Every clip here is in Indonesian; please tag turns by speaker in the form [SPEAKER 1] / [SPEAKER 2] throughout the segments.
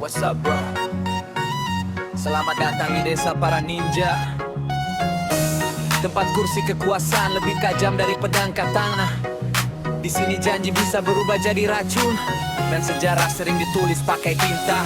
[SPEAKER 1] what's up bro? Selamat datang di desa para ninja, tempat kursi kekuasaan lebih tajam dari pedang katana. Di sini janji bisa berubah jadi racun, dan sejarah sering ditulis pakai tinta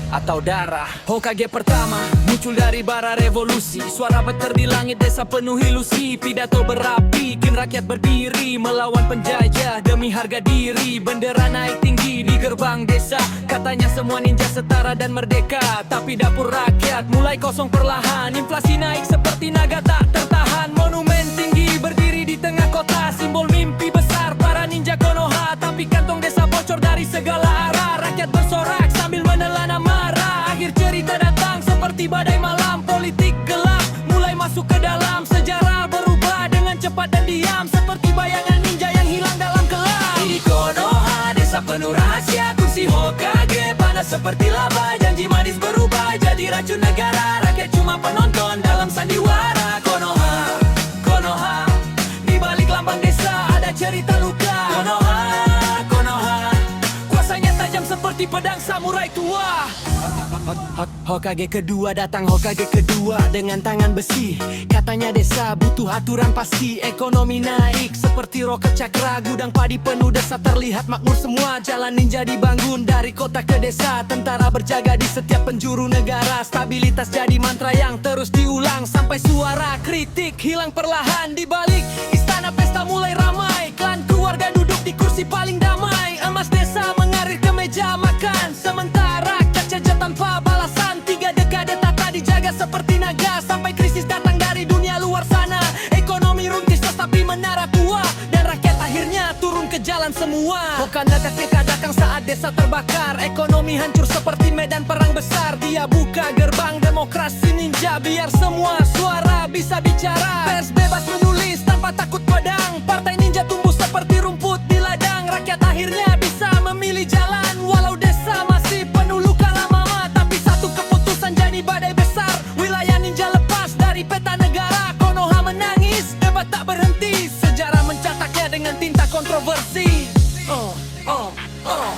[SPEAKER 1] atau darah. Hokage pertama muncul dari bara revolusi, suara beter di langit desa penuh ilusi. Pidato berapi, bikin rakyat berdiri melawan penjajah demi harga diri. Bendera naik tinggi di gerbang desa, katanya semua ninja setara dan merdeka. Tapi dapur rakyat mulai kosong perlahan, inflasi naik seperti naga tak tertahan. Monumen tinggi berdiri di tengah kota, simbol mimpi besar para ninja Konoha. Tapi kantong desa bocor dari segala arah, rakyat bersorak sambil menelan amarah. Akhir cerita datang seperti badai malam, politik gelap mulai masuk ke dalam. Sejarah berubah dengan cepat dan diam, seperti bayangan ninja yang hilang dalam kelam. Di Konoha, desa penuh rahasia, kursi Hokage panas seperti lava. Janji manis berubah jadi racun negara, rakyat cuma penonton dalam sandiwara. Konoha, Konoha, di balik lambang desa ada cerita luka. Konoha, Konoha, kuasanya tajam seperti pedang samurai tua. Hokage kedua datang, Hokage kedua dengan tangan besi. Katanya desa butuh aturan pasti, ekonomi naik seperti roket cakra. Gudang padi penuh desa terlihat makmur semua. Jalan ninja dibangun dari kota ke desa, tentara berjaga di setiap penjuru negara. Stabilitas jadi mantra yang terus diulang, sampai suara kritik hilang perlahan. Di balik istana pesta mulai ramai, klan keluarga duduk di kursi paling damai. Emas desa mengalir ke meja makan, sementara caca tanpa balasan. 3 dekade tata dijaga seperti naga, sampai krisis datang dari dunia luar sana. Ekonomi runtis tetapi menara tua, dan rakyat akhirnya turun ke jalan semua. Hokage datang saat desa terbakar, ekonomi hancur seperti medan perang besar. Dia buka gerbang demokrasi ninja, biar semua suara bisa bicara. Pers bebas menulis tanpa takut pedang, partai ninja tumbuh seperti rumput di ladang. Rakyat akhirnya bisa memilih jalan, walau desa masih penuh luka lama. Tapi satu keputusan jadi badai besar, wilayah ninja lepas dari peta negara. Konoha menangis, debat tak berhenti, sejarah mencataknya dengan tinta kontroversi.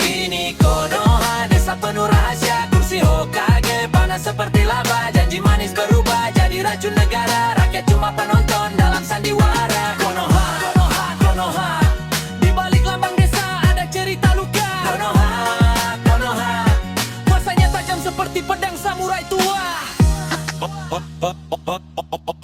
[SPEAKER 1] Ini Konoha, desa penuh rahasia, kursi Hokage panas seperti lava. Janji manis berubah jadi racun negara, rakyat cuma penonton dalam sandiwara. Konoha, Konoha, Konoha, di balik lambang desa ada cerita luka. Konoha, Konoha, kuasanya tajam seperti pedang samurai tua.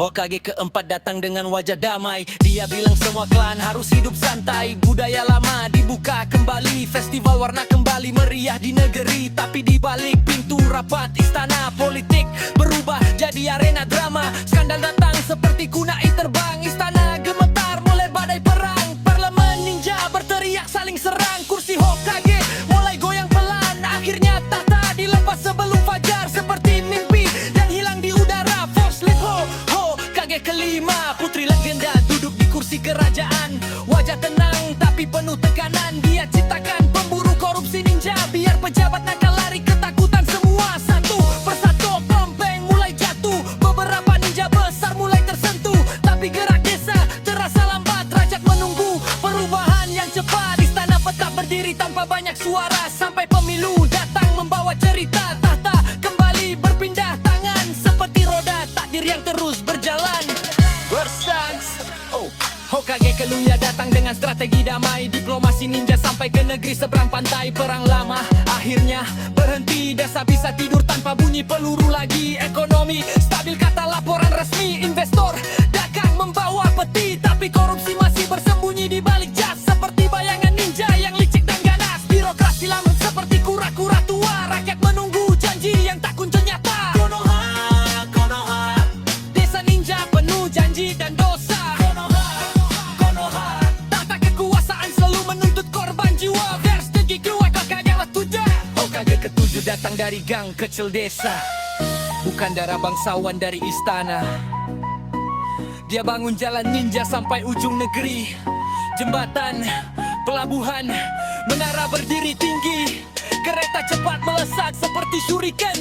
[SPEAKER 1] Hokage keempat datang dengan wajah damai. Dia bilang semua klan harus hidup santai. Budaya lama dibuka kembali, festival warna kembali meriah di negeri. Tapi di balik pintu rapat istana, politik berubah jadi arena drama. Skandal datang seperti kunai terbang, istana gemetar mulai badai perang. Parlemen ninja berteriak saling serang, kursi Hokage mulai goyang pelan. Akhirnya tahta dilepas sebelum fajar, seperti mimpi dan hilang di udara. Force Lead Hokage kelima, putri legenda duduk di kursi kerajaan. Wajah tenang tapi penuh tekanan, dia ciptakan pemburu korupsi ninja, biar pejabat nakal lari ketakutan semua. Satu persatu pempeng mulai jatuh, beberapa ninja besar mulai tersentuh. Tapi gerak desa terasa lambat, rakyat menunggu perubahan yang cepat. Istana tetap berdiri tanpa banyak suara, sampai pemilu datang membawa cerita. Tahta kembali berpindah tangan, seperti roda takdir yang terus berjalan. Hokage keluya datang dengan strategi damai, diplomasi ninja sampai ke negeri seberang pantai. Perang lama akhirnya berhenti, desa bisa tidur tanpa bunyi peluru lagi. Ekonomi stabil kata laporan resmi, investor dagang membawa peti. Tapi korupsi masih bersembunyi di balik jas, seperti bayangan ninja yang licik dan ganas. Birokrasi lama seperti kura-kura tua, rakyat menunggu janji yang tak kunjung nyata. Konoha, Konoha, desa ninja penuh janji dan dosa. Hokage ketujuh datang dari gang kecil desa, bukan darah bangsawan dari istana. Dia bangun jalan ninja sampai ujung negeri, jembatan, pelabuhan, menara berdiri tinggi. Kereta cepat melesat seperti shuriken,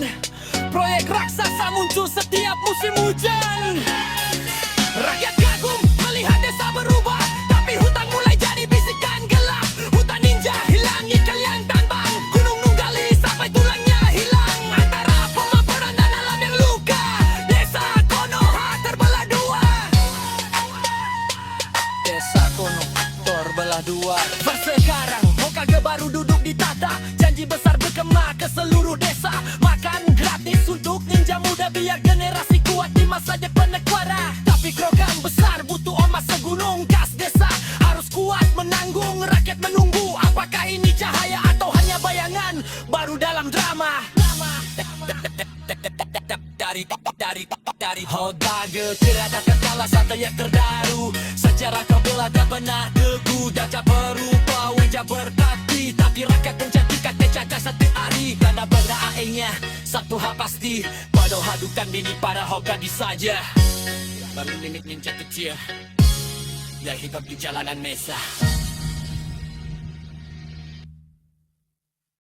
[SPEAKER 1] proyek raksasa muncul setiap musim hujan. Rakyat kagum melihat desa berubah, tapi hutang mulai jadi bisikan gelap. Hutan ninja hilangi kalian tambang, gunung nunggali sampai tulangnya belah dua. Sekarang Hokage baru duduk di tata, janji besar bergema ke seluruh desa. Makan gratis untuk ninja muda biar generasi kuat di masa depan negara. Tapi program besar butuh emas segunung, kas desa harus kuat menanggung. Rakyat menunggu apakah ini cahaya atau hanya bayangan baru dalam drama. Dari Hokage tidak ada kalah satu yang terdaru. Sejarah kau bela tak pernah debu. Dajah berubah, wajah berkati, tapi rakyat menjadikan terjaga satu hari. Karena benda airnya satu hal pasti, pada hadukan ini para Hokage saja. Baru limit ninja kecil yang hidup di jalanan Mesa.